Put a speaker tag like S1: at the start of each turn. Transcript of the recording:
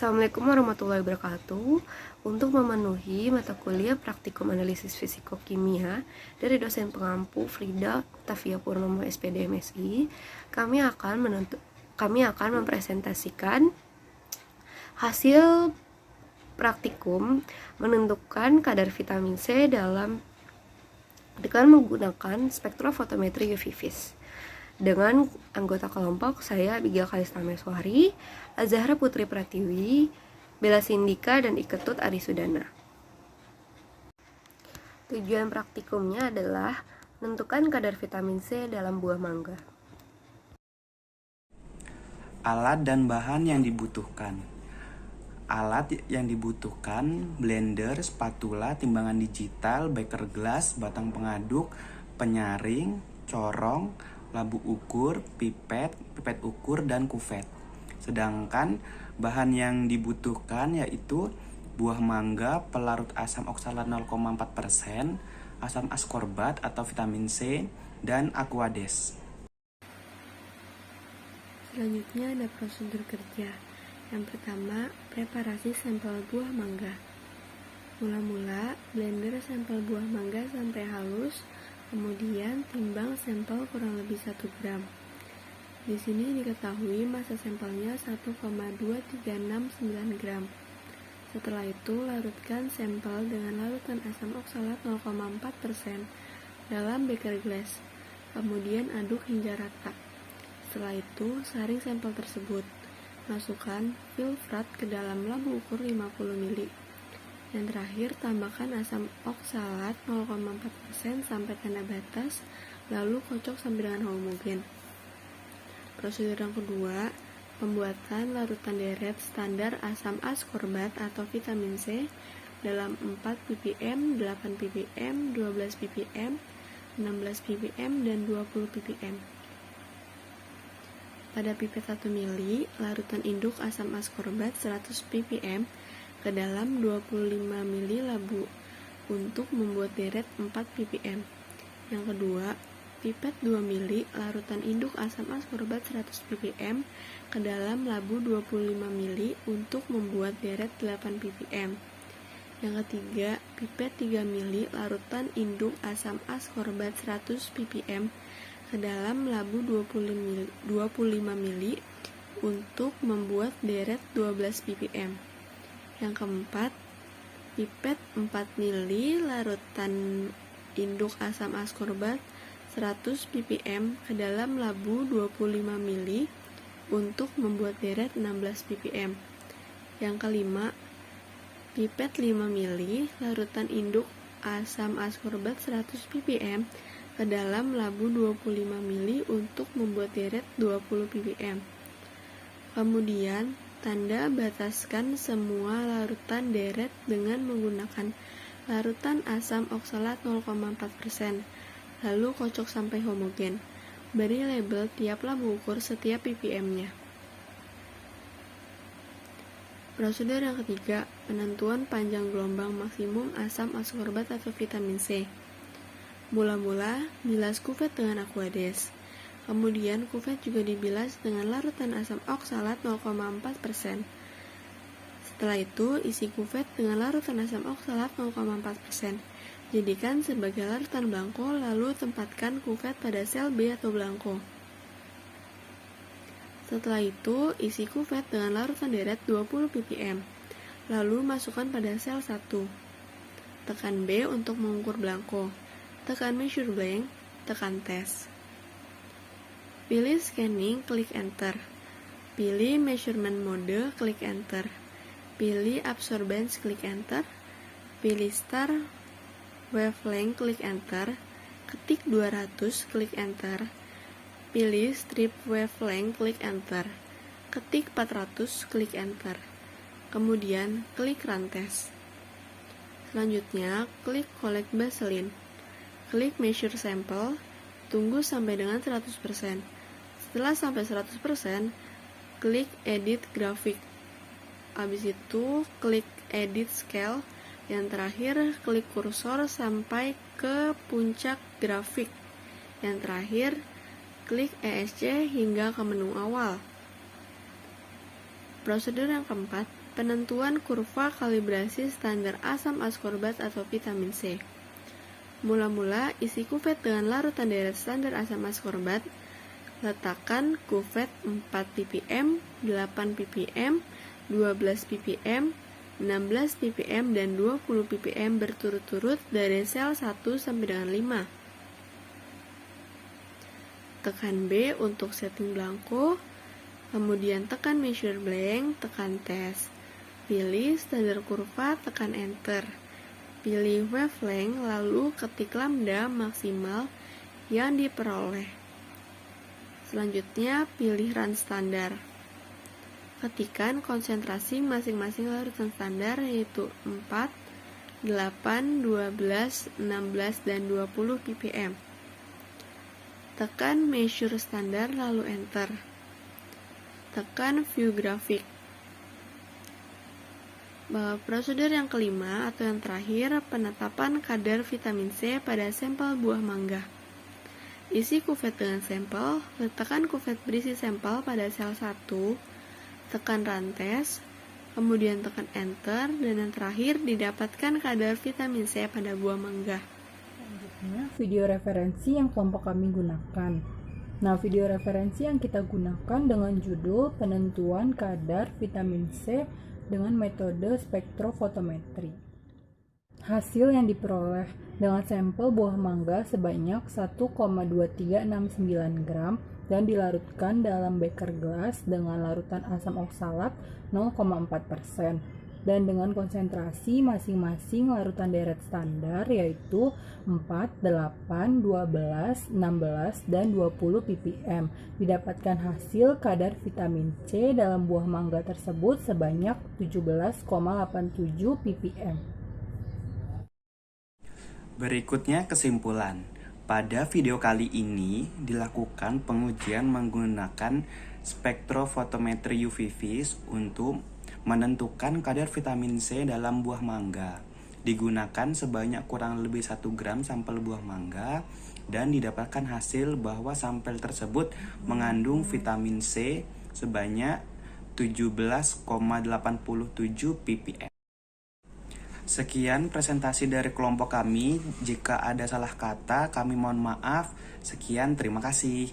S1: Assalamualaikum warahmatullahi wabarakatuh. Untuk memenuhi mata kuliah praktikum analisis fisiko-kimia dari dosen pengampu Frida Octavia Purnomo SPD MSI, kami akan mempresentasikan hasil praktikum menentukan kadar vitamin C dengan menggunakan spektrofotometri UV vis. Dengan anggota kelompok saya Abigail Kalista Meswari, Azahra Putri Pratiwi, Bella Sindika, dan Iketut Arisudana. Tujuan praktikumnya adalah menentukan kadar vitamin C dalam buah mangga.
S2: Alat dan bahan yang dibutuhkan. Alat yang dibutuhkan: blender, spatula, timbangan digital, beker gelas, batang pengaduk, penyaring, corong, labu ukur, pipet ukur, dan kuvet. Sedangkan bahan yang dibutuhkan yaitu buah mangga, pelarut asam oksalat 0,4%, asam askorbat atau vitamin C, dan aquades.
S3: Selanjutnya ada prosedur kerja. Yang pertama, preparasi sampel buah mangga. Mula-mula, blender sampel buah mangga sampai halus, kemudian timbang sampel kurang lebih 1 gram. Di sini diketahui massa sampelnya 1,2369 gram. Setelah itu, larutkan sampel dengan larutan asam oksalat 0,4% dalam beker gelas. Kemudian aduk hingga rata. Setelah itu, saring sampel tersebut. Masukkan filtrat ke dalam labu ukur 50 ml. Yang terakhir, tambahkan asam oksalat 0,4% sampai tanda batas, lalu kocok sampai dengan homogen. Prosedur yang kedua, pembuatan larutan deret standar asam askorbat atau vitamin C dalam 4 ppm, 8 ppm, 12 ppm, 16 ppm, dan 20 ppm. Pada pipet 1 ml, larutan induk asam askorbat 100 ppm ke dalam 25 ml labu untuk membuat deret 4 ppm. Yang kedua, pipet 2 ml larutan induk asam askorbat 100 ppm ke dalam labu 25 ml untuk membuat deret 8 ppm. Yang ketiga, pipet 3 ml larutan induk asam askorbat 100 ppm ke dalam labu 25 ml untuk membuat deret 12 ppm. Yang keempat, pipet 4 ml larutan induk asam askorbat 100 ppm ke dalam labu 25 ml untuk membuat deret 16 ppm. Yang kelima, pipet 5 ml larutan induk asam askorbat 100 ppm ke dalam labu 25 ml untuk membuat deret 20 ppm. Kemudian, tanda bataskan semua larutan deret dengan menggunakan larutan asam oksalat 0,4%, lalu kocok sampai homogen. Beri label tiap labu ukur setiap ppm-nya. Prosedur yang ketiga, penentuan panjang gelombang maksimum asam askorbat atau vitamin C. Mula-mula, bilas kuvet dengan aquades. Kemudian, kuvet juga dibilas dengan larutan asam oksalat 0,4%. Setelah itu, isi kuvet dengan larutan asam oksalat 0,4%. Jadikan sebagai larutan blanko, lalu tempatkan kuvet pada sel B atau blanko. Setelah itu, isi kuvet dengan larutan deret 20 ppm. Lalu masukkan pada sel 1. Tekan B untuk mengukur blanko. Tekan measure blank, tekan tes. Pilih scanning, klik enter. Pilih measurement mode, klik enter. Pilih absorbance, klik enter. Pilih star wavelength, klik enter. Ketik 200, klik enter. Pilih strip wavelength, klik enter. Ketik 400, klik enter. Kemudian klik run test. Selanjutnya, klik collect baseline. Klik measure sample. Tunggu sampai dengan 100%. Setelah sampai 100%, klik edit grafik. Habis itu, klik edit scale. Yang terakhir, klik kursor sampai ke puncak grafik. Yang terakhir, klik ESC hingga ke menu awal. Prosedur yang keempat, Penentuan kurva kalibrasi standar asam askorbat atau vitamin C. Mula-mula, isi kuvet dengan larutan deret standar asam askorbat. Letakkan kuvet 4 ppm, 8 ppm, 12 ppm, 16 ppm, dan 20 ppm berturut-turut dari sel 1 sampai dengan 5. Tekan B untuk setting blanko, kemudian tekan measure blank, tekan test. Pilih standar kurva, tekan enter. Pilih wavelength, lalu ketik lambda maksimal yang diperoleh. Selanjutnya, pilih run standar. Ketikkan konsentrasi masing-masing larutan standar yaitu 4, 8, 12, 16, dan 20 ppm. Tekan measure standar lalu enter. Tekan view grafik. Prosedur yang kelima atau yang terakhir, penetapan kadar vitamin C pada sampel buah mangga. Isi kuvet dengan sampel, letakkan kuvet berisi sampel pada sel 1, tekan run test, kemudian tekan enter, dan yang terakhir didapatkan kadar vitamin C pada buah mangga.
S4: Selanjutnya, video referensi yang kelompok kami gunakan. Nah, video referensi yang kita gunakan dengan judul penentuan kadar vitamin C dengan metode spektrofotometri. Hasil yang diperoleh dengan sampel buah mangga sebanyak 1,2369 gram dan dilarutkan dalam beker gelas dengan larutan asam oksalat 0,4% dan dengan konsentrasi masing-masing larutan deret standar yaitu 4, 8, 12, 16, dan 20 ppm. Didapatkan hasil kadar vitamin C dalam buah mangga tersebut sebanyak 17,87 ppm.
S2: Berikutnya kesimpulan. Pada video kali ini dilakukan pengujian menggunakan spektrofotometri UV vis untuk menentukan kadar vitamin C dalam buah mangga. Digunakan sebanyak kurang lebih 1 gram sampel buah mangga dan didapatkan hasil bahwa sampel tersebut mengandung vitamin C sebanyak 17,87 ppm. Sekian presentasi dari kelompok kami. Jika ada salah kata, kami mohon maaf. Sekian, terima kasih.